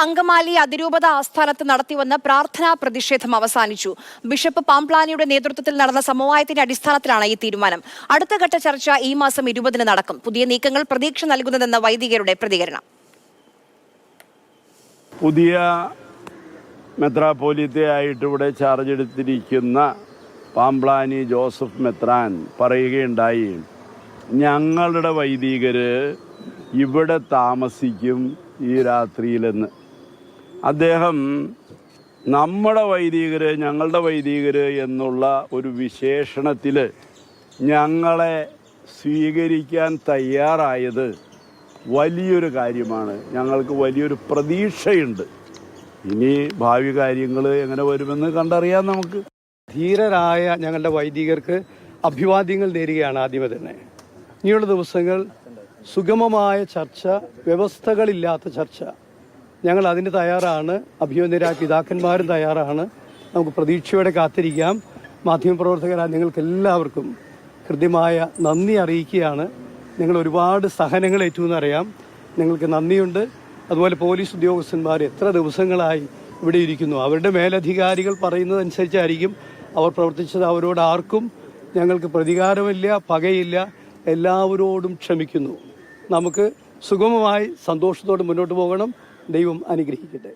അങ്കമാലി അതിരൂപത ആസ്ഥാനത്ത് നടത്തിവന്ന പ്രാർത്ഥനാ പ്രതിഷേധം അവസാനിച്ചു. ബിഷപ്പ് പാംപ്ലാനിയുടെ നേതൃത്വത്തിൽ നടന്ന സമവായത്തിന്റെ അടിസ്ഥാനത്തിലാണ് ഈ തീരുമാനം. അടുത്ത ഘട്ട ചർച്ച ഈ മാസം 20-ന് നടക്കും. പുതിയ നീക്കങ്ങൾ പ്രതീക്ഷ നൽകുന്നതെന്ന വൈദികരുടെ പ്രതികരണം. പുതിയ മെത്രാപ്പോലീത്തയായിട്ട് ഇവിടെ ചാർജ് എടുത്തിരിക്കുന്ന പാംപ്ലാനി ജോസഫ് മെത്രാൻ പറയുകയുണ്ടായി, ഞങ്ങളുടെ വൈദികര് ഇവിടെ താമസിക്കും ഈ രാത്രിയിലെന്ന്. അദ്ദേഹം നമ്മുടെ വൈദികര്, ഞങ്ങളുടെ വൈദികര് എന്നുള്ള ഒരു വിശേഷണത്തിൽ ഞങ്ങളെ സ്വീകരിക്കാൻ തയ്യാറായത് വലിയൊരു കാര്യമാണ്. ഞങ്ങൾക്ക് വലിയൊരു പ്രതീക്ഷയുണ്ട്. ഇനി ഭാവി കാര്യങ്ങൾ എങ്ങനെ വരുമെന്ന് കണ്ടറിയാം. നമുക്ക് ധീരരായ ഞങ്ങളുടെ വൈദികർക്ക് അഭിവാദ്യങ്ങൾ നേരുകയാണ്. ആദ്യമേ തന്നെ ഇനിയുള്ള ദിവസങ്ങൾ സുഗമമായ ചർച്ച, വ്യവസ്ഥകളില്ലാത്ത ചർച്ച, ഞങ്ങൾ അതിന് തയ്യാറാണ്. അഭിവന്ദരായ പിതാക്കന്മാരും തയ്യാറാണ്. നമുക്ക് പ്രതീക്ഷയോടെ കാത്തിരിക്കാം. മാധ്യമപ്രവർത്തകരായ നിങ്ങൾക്കെല്ലാവർക്കും കൃത്യമായ നന്ദി അറിയിക്കുകയാണ്. നിങ്ങൾ ഒരുപാട് സഹനങ്ങൾ ഏറ്റുമെന്നറിയാം. നിങ്ങൾക്ക് നന്ദിയുണ്ട്. അതുപോലെ പോലീസ് ഉദ്യോഗസ്ഥന്മാർ എത്ര ദിവസങ്ങളായി ഇവിടെ ഇരിക്കുന്നു. അവരുടെ മേലധികാരികൾ പറയുന്നതനുസരിച്ചായിരിക്കും അവർ പ്രവർത്തിച്ചത്. അവരോട് ആർക്കും ഞങ്ങൾക്ക് പ്രതികാരമില്ല, പകയില്ല. എല്ലാവരോടും ക്ഷമിക്കുന്നു. നമുക്ക് സുഗമമായി സന്തോഷത്തോടെ മുന്നോട്ട് പോകണം. ദൈവം അനുഗ്രഹിക്കട്ടെ.